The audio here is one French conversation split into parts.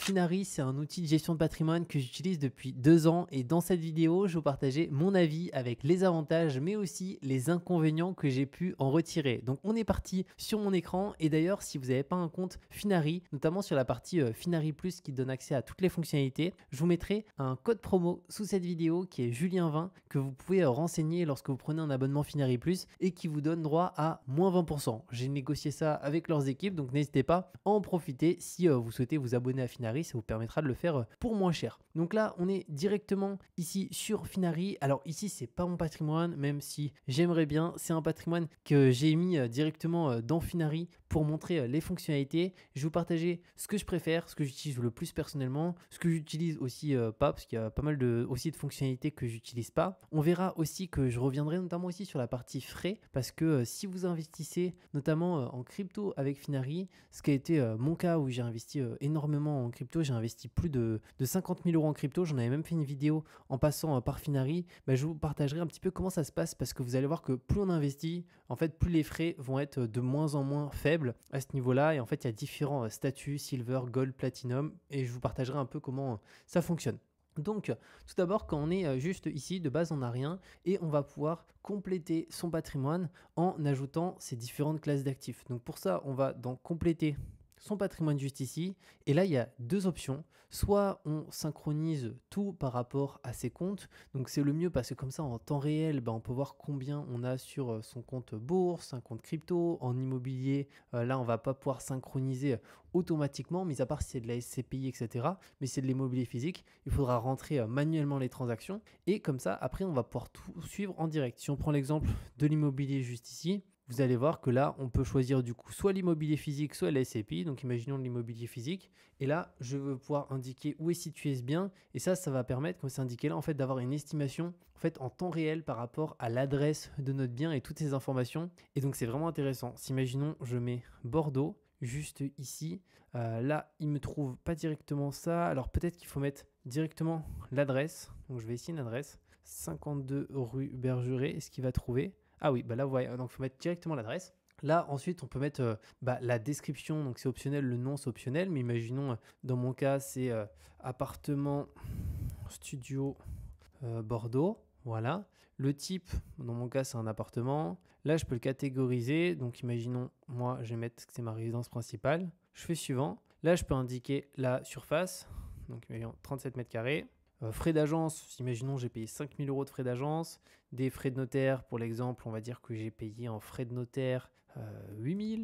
Finari, c'est un outil de gestion de patrimoine que j'utilise depuis 2 ans et dans cette vidéo, je vais vous partager mon avis avec les avantages mais aussi les inconvénients que j'ai pu en retirer. Donc on est parti sur mon écran et d'ailleurs si vous n'avez pas un compte Finari, notamment sur la partie Finari Plus qui donne accès à toutes les fonctionnalités, je vous mettrai un code promo sous cette vidéo qui est Julien20 que vous pouvez renseigner lorsque vous prenez un abonnement Finari Plus et qui vous donne droit à moins 20%. J'ai négocié ça avec leurs équipes donc n'hésitez pas à en profiter si vous souhaitez vous abonner à Finari, ça vous permettra de le faire pour moins cher. Donc là, on est directement ici sur Finari. Alors ici, c'est pas mon patrimoine, même si j'aimerais bien. C'est un patrimoine que j'ai mis directement dans Finari pour montrer les fonctionnalités. Je vais vous partager ce que je préfère, ce que j'utilise le plus personnellement, ce que j'utilise aussi pas, parce qu'il y a pas mal aussi de fonctionnalités que j'utilise pas. On verra aussi que je reviendrai notamment aussi sur la partie frais, parce que si vous investissez notamment en crypto avec Finari, ce qui a été mon cas où j'ai investi énormément en crypto, j'ai investi plus de 50 000 euros en crypto, j'en avais même fait une vidéo en passant par Finari, je vous partagerai un petit peu comment ça se passe parce que vous allez voir que plus on investit, en fait plus les frais vont être de moins en moins faibles à ce niveau-là et en fait il y a différents statuts, silver, gold, platinum et je vous partagerai un peu comment ça fonctionne. Donc, tout d'abord, quand on est juste ici, de base, on n'a rien et on va pouvoir compléter son patrimoine en ajoutant ces différentes classes d'actifs. Donc, pour ça, on va dans compléter son patrimoine juste ici. Et là, il y a deux options. Soit on synchronise tout par rapport à ses comptes. Donc, c'est le mieux parce que comme ça, en temps réel, on peut voir combien on a sur son compte bourse, un compte crypto, en immobilier. Là, on ne va pas pouvoir synchroniser automatiquement, mis à part si c'est de la SCPI, etc. Mais c'est de l'immobilier physique. Il faudra rentrer manuellement les transactions. Et comme ça, après, on va pouvoir tout suivre en direct. Si on prend l'exemple de l'immobilier juste ici, vous allez voir que là, on peut choisir du coup soit l'immobilier physique, soit la SCPI. Donc, imaginons l'immobilier physique. Et là, je veux pouvoir indiquer où est situé ce bien. Et ça va permettre, comme c'est indiqué là, en fait, d'avoir une estimation en fait, en temps réel par rapport à l'adresse de notre bien et toutes ces informations. Et donc, c'est vraiment intéressant. Si, imaginons, je mets Bordeaux juste ici. Là, il ne me trouve pas directement ça. Alors, peut-être qu'il faut mettre directement l'adresse. Donc, je vais ici une adresse. 52 rue Bergeret. Est-ce qu'il va trouver ? Ah oui, là vous voyez, donc il faut mettre directement l'adresse. Là ensuite on peut mettre la description, donc c'est optionnel, le nom c'est optionnel, mais imaginons dans mon cas c'est appartement studio Bordeaux. Voilà. Le type, dans mon cas, c'est un appartement. Là, je peux le catégoriser. Donc, imaginons, moi, je vais mettre que c'est ma résidence principale. Je fais suivant. Là, je peux indiquer la surface. Donc, imaginons 37 mètres carrés. Frais d'agence, imaginons j'ai payé 5 000 euros de frais d'agence, des frais de notaire, pour l'exemple, on va dire que j'ai payé en frais de notaire 8 000,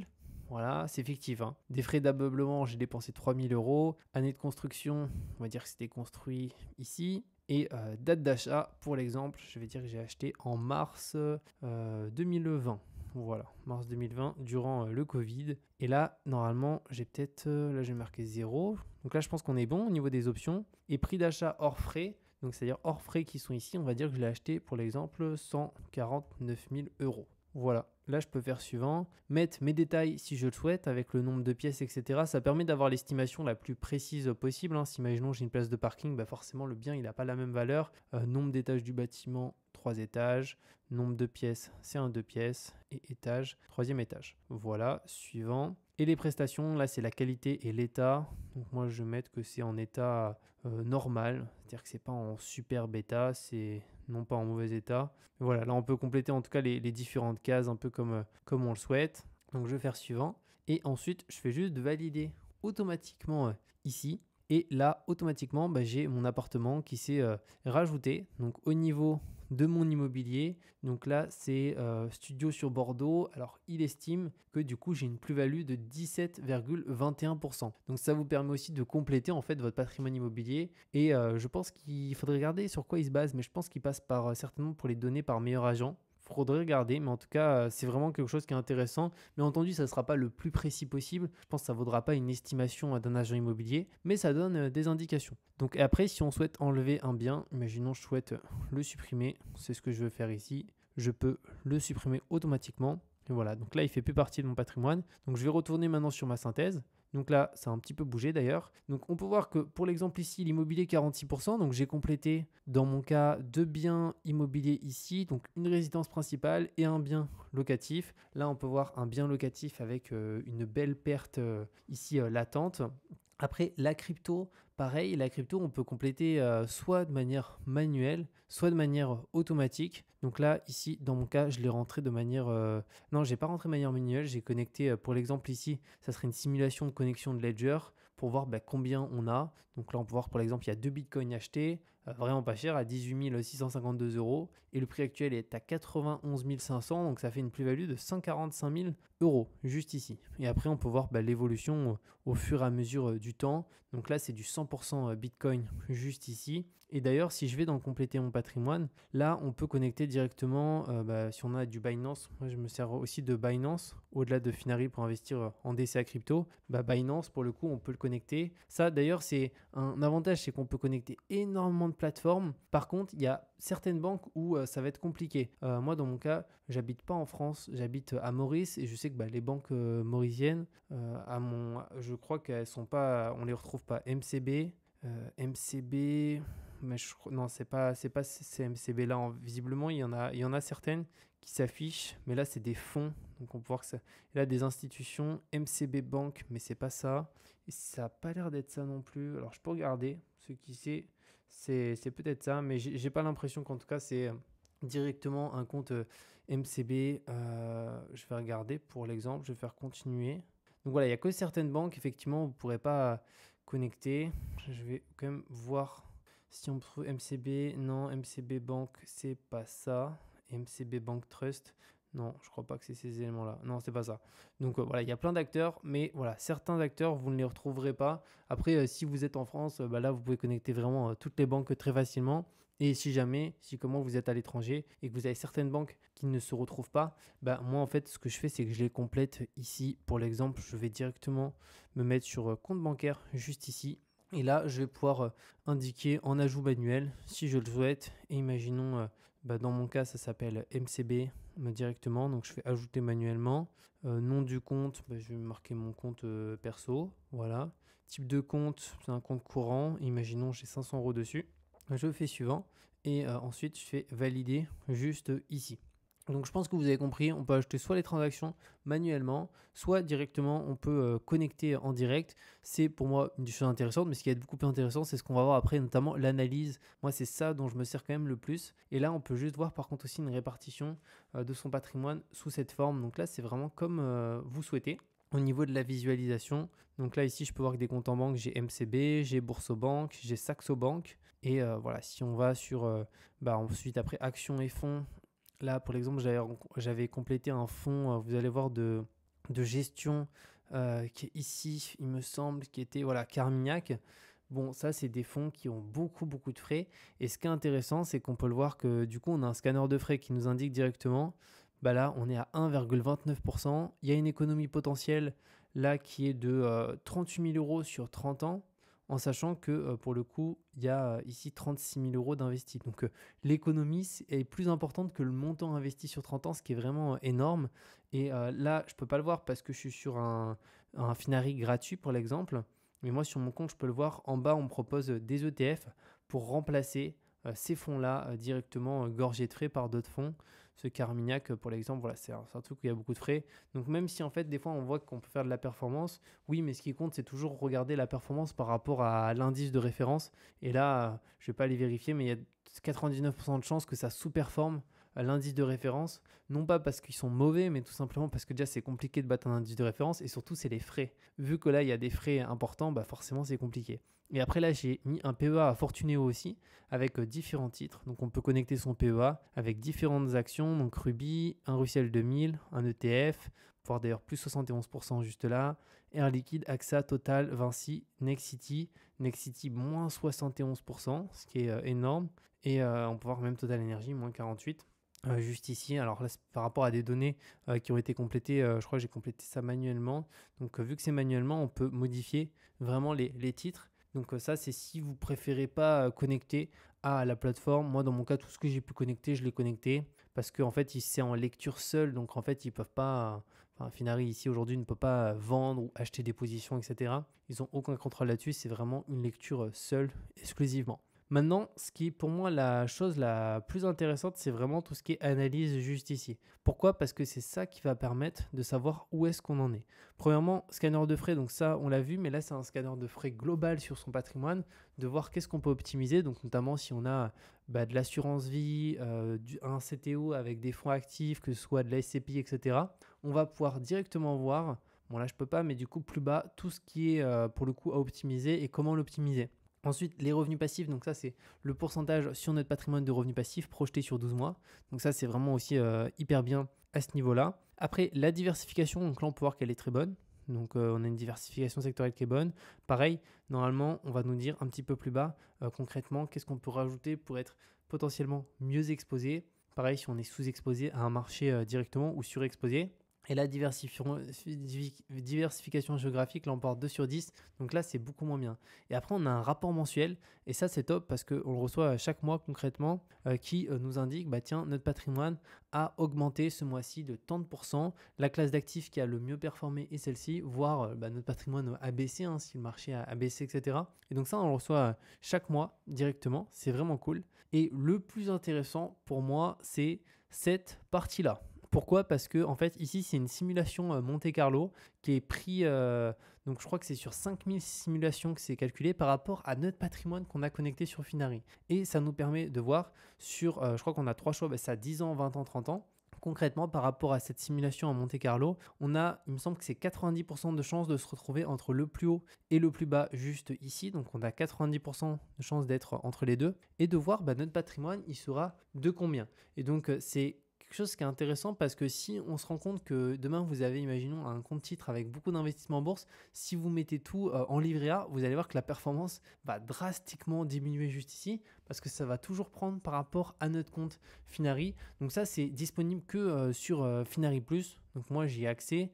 voilà, c'est fictif. Hein. Des frais d'ameublement, j'ai dépensé 3 000 euros. Année de construction, on va dire que c'était construit ici. Et date d'achat, pour l'exemple, je vais dire que j'ai acheté en mars 2020. Voilà, mars 2020, durant le Covid. Et là, normalement, j'ai peut-être... là, j'ai marqué 0. Donc là, je pense qu'on est bon au niveau des options. Et prix d'achat hors frais, donc c'est-à-dire hors frais qui sont ici, on va dire que je l'ai acheté, pour l'exemple, 149 000 euros. Voilà, là je peux faire suivant, mettre mes détails si je le souhaite avec le nombre de pièces, etc. Ça permet d'avoir l'estimation la plus précise possible. Hein. Si imaginons j'ai une place de parking, forcément le bien il n'a pas la même valeur. Nombre d'étages du bâtiment, 3 étages. Nombre de pièces, c'est un 2 pièces. Et étage, 3e étage. Voilà, suivant. Et les prestations, là c'est la qualité et l'état. Donc moi je vais mettre que c'est en état normal, c'est-à-dire que c'est pas en super bêta, c'est non pas en mauvais état. Mais voilà, là on peut compléter en tout cas les différentes cases un peu comme on le souhaite. Donc je vais faire suivant. Et ensuite je fais juste valider automatiquement ici. Et là, automatiquement, j'ai mon appartement qui s'est rajouté. Donc, au niveau de mon immobilier, donc là, c'est studio sur Bordeaux. Alors, il estime que du coup, j'ai une plus-value de 17,21%. Donc, ça vous permet aussi de compléter en fait votre patrimoine immobilier. Et je pense qu'il faudrait regarder sur quoi il se base, mais je pense qu'il passe par certainement pour les données par meilleur agent. Faudrait regarder, mais en tout cas, c'est vraiment quelque chose qui est intéressant. Mais entendu, ça ne sera pas le plus précis possible. Je pense que ça ne vaudra pas une estimation d'un agent immobilier, mais ça donne des indications. Donc après, si on souhaite enlever un bien, imaginons je souhaite le supprimer, c'est ce que je veux faire ici, je peux le supprimer automatiquement. Et voilà, donc là, il ne fait plus partie de mon patrimoine. Donc je vais retourner maintenant sur ma synthèse. Donc là, ça a un petit peu bougé d'ailleurs. Donc on peut voir que pour l'exemple ici, l'immobilier 46%. Donc j'ai complété dans mon cas 2 biens immobiliers ici. Donc une résidence principale et un bien locatif. Là, on peut voir un bien locatif avec une belle perte ici latente. Après, la crypto, pareil, la crypto, on peut compléter soit de manière manuelle, soit de manière automatique. Donc là, ici, dans mon cas, je l'ai rentré de manière... Non, je n'ai pas rentré de manière manuelle. J'ai connecté, pour l'exemple ici, ça serait une simulation de connexion de Ledger pour voir combien on a. Donc là, on peut voir, pour l'exemple, il y a 2 bitcoins achetés, vraiment pas cher, à 18 652 euros. Et le prix actuel est à 91 500, donc ça fait une plus-value de 145 000 euros, juste ici. Et après, on peut voir l'évolution au fur et à mesure du temps. Donc là, c'est du 100% Bitcoin juste ici. Et d'ailleurs, si je vais dans compléter mon patrimoine, là, on peut connecter directement, si on a du Binance, moi je me sers aussi de Binance, au-delà de Finari pour investir en DCA crypto, Binance, pour le coup, on peut le connecter. Ça, d'ailleurs, c'est un avantage, c'est qu'on peut connecter énormément de plateformes. Par contre, il y a certaines banques où ça va être compliqué. Moi, dans mon cas, j'habite pas en France, j'habite à Maurice et je sais que les banques mauriciennes, je crois qu'elles sont pas, on les retrouve pas. MCB, MCB, mais non, c'est pas ces MCB là. Visiblement, il y en a certaines qui s'affichent, mais là c'est des fonds, donc on peut voir que ça. Et là des institutions, MCB Bank, mais c'est pas ça. Et ça a pas l'air d'être ça non plus. Alors je peux regarder, ce qui c'est peut-être ça, mais j'ai pas l'impression qu'en tout cas c'est directement un compte MCB. Je vais regarder pour l'exemple, je vais faire continuer. Donc voilà, il n'y a que certaines banques, effectivement, vous ne pourrez pas connecter. Je vais quand même voir si on trouve MCB. Non, MCB Bank, c'est pas ça. MCB Bank Trust. Non, je crois pas que c'est ces éléments-là. Non, c'est pas ça. Donc voilà, il y a plein d'acteurs, mais voilà, certains acteurs, vous ne les retrouverez pas. Après, si vous êtes en France, là, vous pouvez connecter vraiment toutes les banques très facilement. Et si jamais, si comment vous êtes à l'étranger et que vous avez certaines banques qui ne se retrouvent pas, moi en fait ce que je fais c'est que je les complète ici. Pour l'exemple, je vais directement me mettre sur compte bancaire juste ici. Et là, je vais pouvoir indiquer en ajout manuel si je le souhaite. Et imaginons, dans mon cas, ça s'appelle MCB directement. Donc je fais ajouter manuellement. Nom du compte, je vais marquer mon compte perso. Voilà. Type de compte, c'est un compte courant. Imaginons j'ai 500 euros dessus. Je fais suivant et ensuite je fais valider juste ici. Donc je pense que vous avez compris, on peut ajouter soit les transactions manuellement, soit directement on peut connecter en direct. C'est pour moi une des choses intéressantes, mais ce qui est beaucoup plus intéressant, c'est ce qu'on va voir après, notamment l'analyse. Moi, c'est ça dont je me sers quand même le plus. Et là, on peut juste voir par contre aussi une répartition de son patrimoine sous cette forme. Donc là, c'est vraiment comme vous souhaitez. Au niveau de la visualisation, donc là ici je peux voir que des comptes en banque, j'ai MCB, j'ai Boursobank, j'ai Saxo Bank. Et voilà, si on va sur ensuite après actions et fonds, là pour l'exemple j'avais complété un fonds, vous allez voir de gestion qui est ici, il me semble, qui était Carmignac. Bon, ça, c'est des fonds qui ont beaucoup, beaucoup de frais. Et ce qui est intéressant, c'est qu'on peut le voir que du coup, on a un scanner de frais qui nous indique directement. Là, on est à 1,29%. Il y a une économie potentielle là qui est de 38 000 euros sur 30 ans, en sachant que pour le coup, il y a ici 36 000 euros d'investis. Donc l'économie est plus importante que le montant investi sur 30 ans, ce qui est vraiment énorme. Et là, je ne peux pas le voir parce que je suis sur un Finari gratuit pour l'exemple. Mais moi, sur mon compte, je peux le voir. En bas, on me propose des ETF pour remplacer ces fonds-là directement gorgés de frais par d'autres fonds. Ce Carmignac, pour l'exemple, voilà, c'est un truc où il y a beaucoup de frais. Donc même si en fait, des fois, on voit qu'on peut faire de la performance, oui, mais ce qui compte, c'est toujours regarder la performance par rapport à l'indice de référence. Et là, je ne vais pas les vérifier, mais il y a 99% de chances que ça sous-performe l'indice de référence, non pas parce qu'ils sont mauvais, mais tout simplement parce que déjà c'est compliqué de battre un indice de référence et surtout c'est les frais. Vu que là il y a des frais importants, forcément c'est compliqué. Et après là j'ai mis un PEA à Fortuneo aussi avec différents titres. Donc on peut connecter son PEA avec différentes actions, donc Ruby, un Russell 2000, un ETF, voire d'ailleurs plus 71% juste là, Air Liquide, AXA, Total, Vinci, Nexity, moins 71%, ce qui est énorme. Et on peut voir même Total Energy, moins 48%. Juste ici, alors là par rapport à des données qui ont été complétées, je crois que j'ai complété ça manuellement. Donc vu que c'est manuellement, on peut modifier vraiment les titres. Donc ça c'est si vous préférez pas connecter à la plateforme. Moi dans mon cas, tout ce que j'ai pu connecter, je l'ai connecté parce qu'en fait c'est en lecture seule. Donc en fait ils peuvent pas, Finari ici aujourd'hui ne peut pas vendre ou acheter des positions, etc. Ils n'ont aucun contrôle là-dessus, c'est vraiment une lecture seule exclusivement. Maintenant, ce qui est pour moi la chose la plus intéressante, c'est vraiment tout ce qui est analyse juste ici. Pourquoi? Parce que c'est ça qui va permettre de savoir où est-ce qu'on en est. Premièrement, scanner de frais, donc ça on l'a vu, mais là c'est un scanner de frais global sur son patrimoine, de voir qu'est-ce qu'on peut optimiser, donc notamment si on a de l'assurance vie, un CTO avec des fonds actifs, que ce soit de la SCPI, etc. On va pouvoir directement voir, bon là je peux pas, mais du coup plus bas, tout ce qui est pour le coup à optimiser et comment l'optimiser. Ensuite, les revenus passifs, donc ça c'est le pourcentage sur notre patrimoine de revenus passifs projeté sur 12 mois. Donc ça c'est vraiment aussi hyper bien à ce niveau-là. Après, la diversification, donc là on peut voir qu'elle est très bonne. Donc on a une diversification sectorielle qui est bonne. Pareil, normalement on va nous dire un petit peu plus bas concrètement qu'est-ce qu'on peut rajouter pour être potentiellement mieux exposé. Pareil, si on est sous-exposé à un marché directement ou surexposé. Et la diversification géographique l'emporte 2 sur 10. Donc là, c'est beaucoup moins bien. Et après, on a un rapport mensuel. Et ça, c'est top parce qu'on le reçoit chaque mois concrètement qui nous indique, tiens, notre patrimoine a augmenté ce mois-ci de tant de pourcents. La classe d'actifs qui a le mieux performé est celle-ci, voire notre patrimoine a baissé si le marché a baissé, etc. Et donc ça, on le reçoit chaque mois directement. C'est vraiment cool. Et le plus intéressant pour moi, c'est cette partie-là. Pourquoi? Parce que en fait ici c'est une simulation Monte Carlo qui est pris, donc je crois que c'est sur 5000 simulations que c'est calculé par rapport à notre patrimoine qu'on a connecté sur Finari. Et ça nous permet de voir sur, je crois qu'on a 3 choix, c'est à 10 ans, 20 ans, 30 ans. Concrètement, par rapport à cette simulation à Monte Carlo, on a, il me semble que c'est 90% de chances de se retrouver entre le plus haut et le plus bas juste ici. Donc on a 90% de chances d'être entre les deux et de voir notre patrimoine, il sera de combien. Et donc c'est quelque chose qui est intéressant parce que si on se rend compte que demain vous avez, imaginons, un compte titre avec beaucoup d'investissements en bourse, si vous mettez tout en livret A, vous allez voir que la performance va drastiquement diminuer juste ici parce que ça va toujours prendre par rapport à notre compte Finari. Donc ça, c'est disponible que sur Finari Plus. Donc moi, j'y ai accès.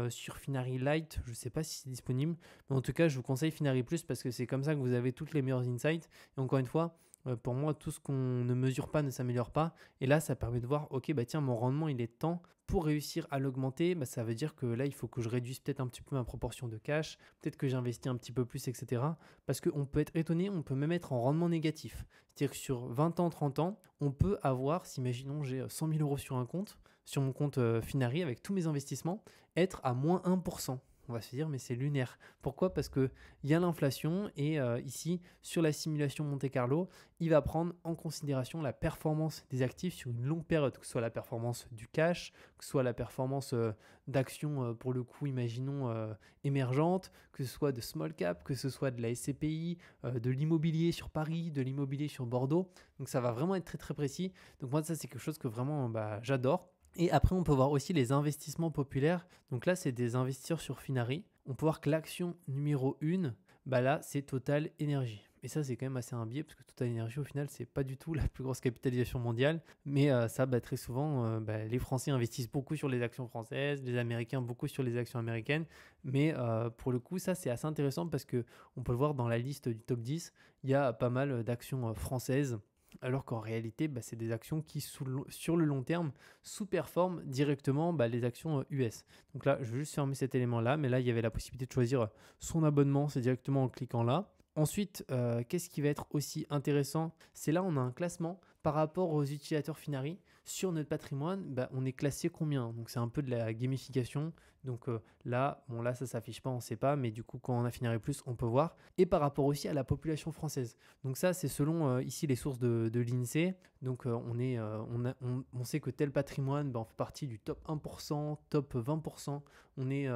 Sur Finari Lite, je ne sais pas si c'est disponible, mais en tout cas, je vous conseille Finari Plus parce que c'est comme ça que vous avez toutes les meilleures insights. Et encore une fois, pour moi, tout ce qu'on ne mesure pas ne s'améliore pas. Et là, ça permet de voir, ok, tiens, mon rendement, il est temps. Pour réussir à l'augmenter, ça veut dire que là, il faut que je réduise peut-être un petit peu ma proportion de cash, peut-être que j'investis un petit peu plus, etc. Parce qu'on peut être étonné, on peut même être en rendement négatif. C'est-à-dire que sur 20 ans, 30 ans, on peut avoir, si imaginons j'ai 100 000 euros sur un compte, sur mon compte Finari avec tous mes investissements, être à moins 1%. On va se dire, mais c'est lunaire. Pourquoi? Parce qu'il y a l'inflation et ici, sur la simulation Monte Carlo, il va prendre en considération la performance des actifs sur une longue période, que ce soit la performance du cash, que ce soit la performance d'actions, pour le coup, imaginons, émergentes, que ce soit de small cap, que ce soit de la SCPI, de l'immobilier sur Paris, de l'immobilier sur Bordeaux. Donc ça va vraiment être très très précis. Donc moi, ça, c'est quelque chose que vraiment j'adore. Et après, on peut voir aussi les investissements populaires. Donc là, c'est des investisseurs sur Finari. On peut voir que l'action numéro 1, là, c'est Total Energy. Et ça, c'est quand même assez un biais parce que Total Energy, au final, c'est pas du tout la plus grosse capitalisation mondiale. Mais ça, très souvent, les Français investissent beaucoup sur les actions françaises, les Américains beaucoup sur les actions américaines. Mais pour le coup, ça, c'est assez intéressant parce qu'on peut le voir dans la liste du top 10, il y a pas mal d'actions françaises. Alors qu'en réalité, c'est des actions qui, sur le long terme, sous-performent directement les actions US. Donc là, je vais juste fermer cet élément-là, mais là, il y avait la possibilité de choisir son abonnement, c'est directement en cliquant là. Ensuite, qu'est-ce qui va être aussi intéressant? C'est là, on a un classement par rapport aux utilisateurs Finari. Sur notre patrimoine, on est classé combien? Donc, c'est un peu de la gamification. Donc là, ça s'affiche pas, on ne sait pas, mais du coup, quand on a Finari Plus, on peut voir. Et par rapport aussi à la population française. Donc ça, c'est selon ici les sources de l'INSEE. Donc on sait que tel patrimoine, on fait partie du top 1%, top 20%, on est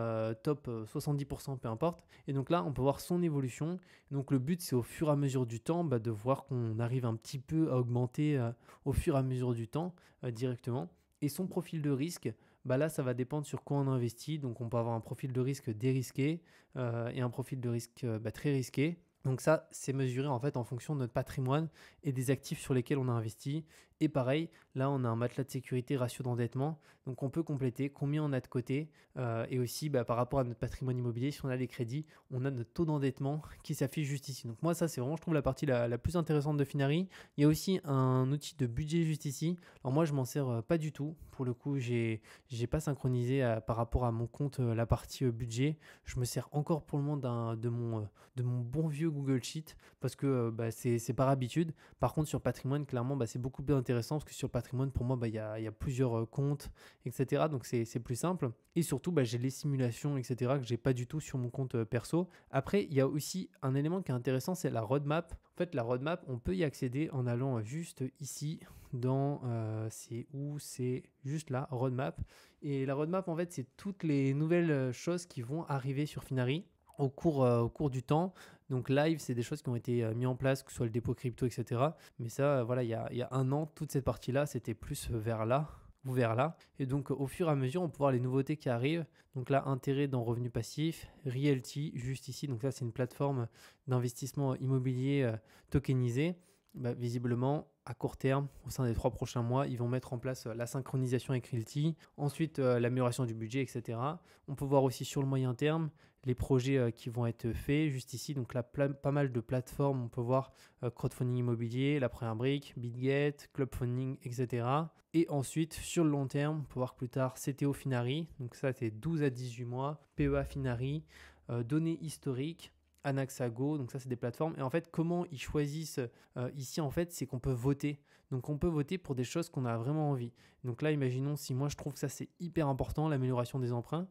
top 70%, peu importe. Et donc là, on peut voir son évolution. Donc le but, c'est au fur et à mesure du temps, de voir qu'on arrive un petit peu à augmenter au fur et à mesure du temps directement. Et son profil de risque, là, ça va dépendre sur quoi on investit. Donc, on peut avoir un profil de risque dérisqué et un profil de risque très risqué. Donc ça, c'est mesuré en fait en fonction de notre patrimoine et des actifs sur lesquels on a investi. Et pareil, là, on a un matelas de sécurité, ratio d'endettement. Donc, on peut compléter combien on a de côté. Et aussi, par rapport à notre patrimoine immobilier, si on a des crédits, on a notre taux d'endettement qui s'affiche juste ici. Donc, moi, ça, c'est vraiment, je trouve, la partie la plus intéressante de Finari. Il y a aussi un outil de budget juste ici. Alors, moi, je m'en sers pas du tout. Pour le coup, j'ai pas synchronisé par rapport à mon compte la partie budget. Je me sers encore pour le moment de mon bon vieux Google Sheet parce que c'est par habitude. Par contre, sur patrimoine, clairement, c'est beaucoup plus intéressant parce que sur le patrimoine, pour moi, il y a plusieurs comptes, etc. Donc, c'est plus simple. Et surtout, j'ai les simulations, etc. que j'ai pas du tout sur mon compte perso. Après, il y a aussi un élément qui est intéressant, c'est la roadmap. En fait, la roadmap, on peut y accéder en allant juste ici dans, c'est où? C'est juste là, roadmap. Et la roadmap, en fait, c'est toutes les nouvelles choses qui vont arriver sur Finari au cours du temps. Donc live, c'est des choses qui ont été mises en place, que ce soit le dépôt crypto, etc. Mais ça, voilà, il y a un an, toute cette partie-là, c'était plus vers là ou vers là. Et donc, au fur et à mesure, on peut voir les nouveautés qui arrivent. Donc là, intérêt dans revenus passifs, Realty, juste ici. Donc ça, c'est une plateforme d'investissement immobilier tokenisé. Visiblement, à court terme, au sein des 3 prochains mois, ils vont mettre en place la synchronisation avec Realty, ensuite l'amélioration du budget, etc. On peut voir aussi sur le moyen terme les projets qui vont être faits juste ici. Donc là, pas mal de plateformes. On peut voir crowdfunding immobilier, la première brique, BitGet, Clubfunding, etc. Et ensuite, sur le long terme, on peut voir plus tard CTO Finari. Donc ça, c'est 12 à 18 mois. PEA Finari, données historiques. Anaxago, donc ça c'est des plateformes. Et en fait, comment ils choisissent ici, en fait, c'est qu'on peut voter. Donc on peut voter pour des choses qu'on a vraiment envie. Donc là, imaginons si moi je trouve que ça c'est hyper important, l'amélioration des emprunts,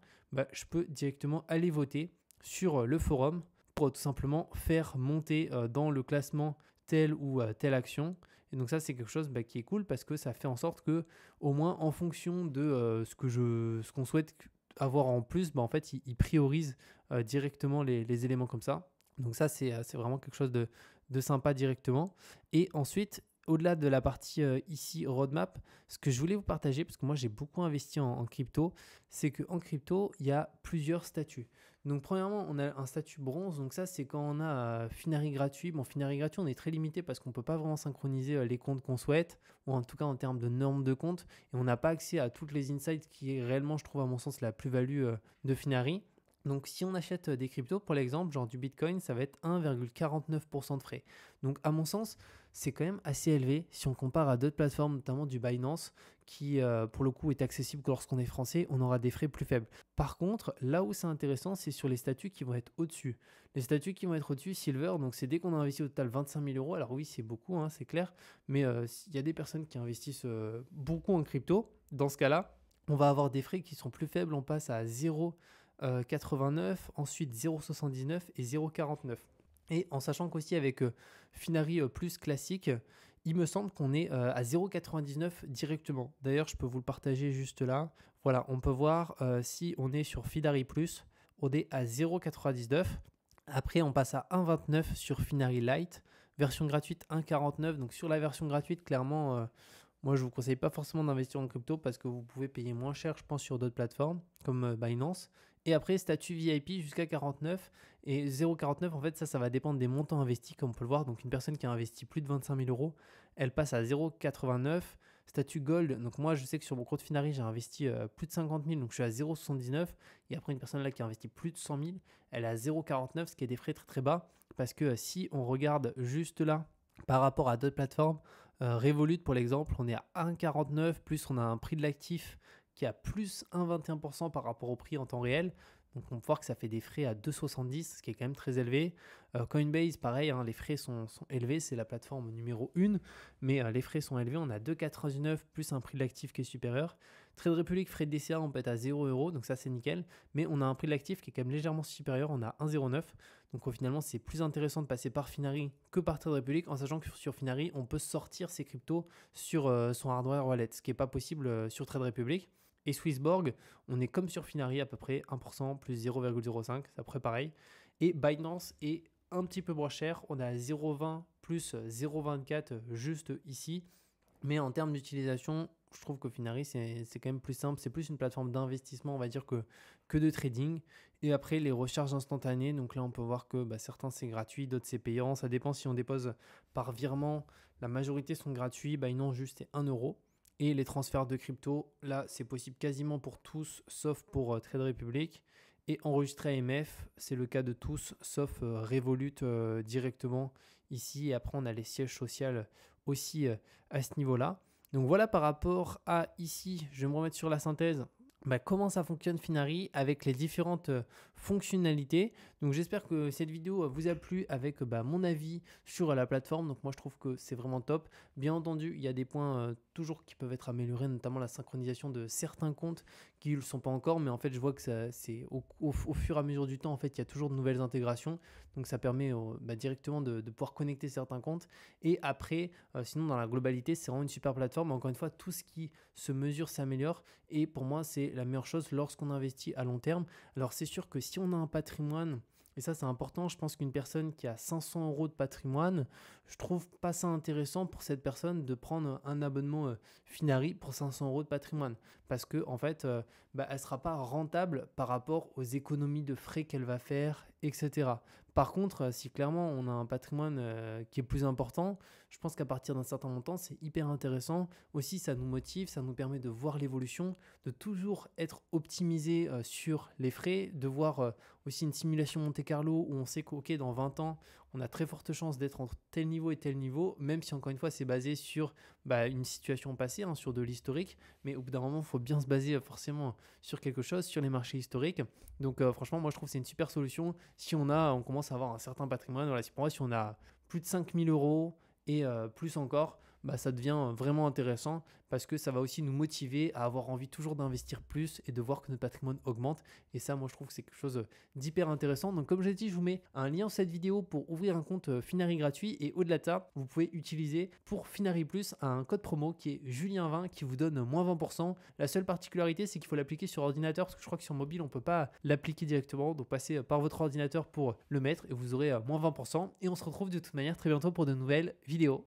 je peux directement aller voter sur le forum pour tout simplement faire monter dans le classement telle ou telle action. Et donc ça c'est quelque chose qui est cool parce que ça fait en sorte que au moins en fonction de ce qu'on souhaite avoir en plus, en fait ils priorisent directement les éléments comme ça. Donc ça, c'est vraiment quelque chose de sympa directement. Et ensuite, au-delà de la partie ici roadmap, ce que je voulais vous partager, parce que moi j'ai beaucoup investi en crypto, c'est qu'en crypto, il y a plusieurs statuts. Donc premièrement, on a un statut bronze, donc ça c'est quand on a Finari gratuit. Bon, Finari gratuit, on est très limité parce qu'on ne peut pas vraiment synchroniser les comptes qu'on souhaite, ou en tout cas en termes de normes de comptes, et on n'a pas accès à toutes les insights qui est réellement, je trouve à mon sens, la plus-value de Finari. Donc si on achète des cryptos, pour l'exemple, genre du Bitcoin, ça va être 1,49% de frais. Donc à mon sens, c'est quand même assez élevé si on compare à d'autres plateformes, notamment du Binance, qui pour le coup est accessible que lorsqu'on est français, on aura des frais plus faibles. Par contre, là où c'est intéressant, c'est sur les statuts qui vont être au-dessus. Les statuts qui vont être au-dessus, Silver, donc c'est dès qu'on a investi au total 25 000 euros. Alors oui, c'est beaucoup, c'est clair, mais il y a des personnes qui investissent beaucoup en crypto. Dans ce cas-là, on va avoir des frais qui sont plus faibles, on passe à 0,89, ensuite 0,79 et 0,49. Et en sachant qu'aussi avec Finari Plus classique, il me semble qu'on est à 0,99 directement. D'ailleurs, je peux vous le partager juste là. Voilà, on peut voir si on est sur Finari Plus, on est à 0,99. Après, on passe à 1,29 sur Finari Lite. Version gratuite 1,49. Donc sur la version gratuite, clairement, moi je ne vous conseille pas forcément d'investir en crypto parce que vous pouvez payer moins cher, je pense, sur d'autres plateformes comme Binance. Et après, statut VIP jusqu'à 49 et 0,49, en fait, ça va dépendre des montants investis, comme on peut le voir. Donc, une personne qui a investi plus de 25 000 euros, elle passe à 0,89. Statut Gold, donc moi, je sais que sur mon compte Finari, j'ai investi plus de 50 000, donc je suis à 0,79. Et après, une personne là qui a investi plus de 100 000, elle est à 0,49, ce qui est des frais très très bas. Parce que si on regarde juste là, par rapport à d'autres plateformes, Revolut, pour l'exemple, on est à 1,49, plus on a un prix de l'actif qui a plus 1,21% par rapport au prix en temps réel. Donc on peut voir que ça fait des frais à 2,70, ce qui est quand même très élevé. Coinbase, pareil, les frais sont élevés, c'est la plateforme numéro 1, mais les frais sont élevés. On a 2,99 plus un prix de l'actif qui est supérieur. Trade Republic, frais de DCA, on peut être à 0 €, donc ça c'est nickel. Mais on a un prix de l'actif qui est quand même légèrement supérieur, on a 1,09. Donc finalement, c'est plus intéressant de passer par Finari que par Trade Republic, en sachant que sur Finari, on peut sortir ses cryptos sur son hardware wallet, ce qui n'est pas possible sur Trade Republic. Et Swissborg, on est comme sur Finari à peu près 1% plus 0,05, c'est à peu près pareil. Et Binance est un petit peu moins cher, on a 0,20 plus 0,24 juste ici. Mais en termes d'utilisation, je trouve que Finari, c'est quand même plus simple. C'est plus une plateforme d'investissement, on va dire, que de trading. Et après, les recharges instantanées. Donc là, on peut voir que certains, c'est gratuit, d'autres, c'est payant. Ça dépend si on dépose par virement. La majorité sont gratuits. Binance, juste, c'est 1 euro. Et les transferts de crypto, là, c'est possible quasiment pour tous, sauf pour Trade Republic. Et enregistrer AMF, c'est le cas de tous, sauf Revolut directement ici. Et après, on a les sièges sociaux aussi à ce niveau-là. Donc voilà par rapport à ici, je vais me remettre sur la synthèse. Comment ça fonctionne Finari avec les différentes fonctionnalités. Donc j'espère que cette vidéo vous a plu avec mon avis sur la plateforme. Donc moi je trouve que c'est vraiment top. Bien entendu, il y a des points toujours qui peuvent être améliorés, notamment la synchronisation de certains comptes qui ne le sont pas encore. Mais en fait, je vois que c'est au fur et à mesure du temps, en fait, il y a toujours de nouvelles intégrations. Donc ça permet directement de pouvoir connecter certains comptes. Et après, sinon dans la globalité, c'est vraiment une super plateforme. Encore une fois, tout ce qui se mesure s'améliore. Et pour moi, c'est la meilleure chose lorsqu'on investit à long terme. Alors c'est sûr que si on a un patrimoine, et ça c'est important, je pense qu'une personne qui a 500 euros de patrimoine, je trouve pas ça intéressant pour cette personne de prendre un abonnement Finari pour 500 euros de patrimoine. Parce que en fait, elle ne sera pas rentable par rapport aux économies de frais qu'elle va faire, etc. Par contre, si clairement on a un patrimoine qui est plus important, je pense qu'à partir d'un certain montant, c'est hyper intéressant. Aussi, ça nous motive, ça nous permet de voir l'évolution, de toujours être optimisé sur les frais, de voir aussi une simulation Monte Carlo où on sait qu'ok, dans 20 ans, on a très forte chance d'être entre tel niveau et tel niveau, même si encore une fois, c'est basé sur une situation passée, sur de l'historique. Mais au bout d'un moment, il faut bien se baser forcément sur quelque chose, sur les marchés historiques. Donc franchement, moi je trouve que c'est une super solution. Si on commence à avoir un certain patrimoine, voilà, pour moi, si on a plus de 5000 euros et plus encore, ça devient vraiment intéressant parce que ça va aussi nous motiver à avoir envie toujours d'investir plus et de voir que notre patrimoine augmente. Et ça, moi, je trouve que c'est quelque chose d'hyper intéressant. Donc, comme je l'ai dit, je vous mets un lien sur cette vidéo pour ouvrir un compte Finari gratuit. Et au-delà de ça, vous pouvez utiliser pour Finari Plus un code promo qui est Julien20 qui vous donne moins 20%. La seule particularité, c'est qu'il faut l'appliquer sur ordinateur parce que je crois que sur mobile, on ne peut pas l'appliquer directement. Donc, passez par votre ordinateur pour le mettre et vous aurez moins 20%. Et on se retrouve de toute manière très bientôt pour de nouvelles vidéos.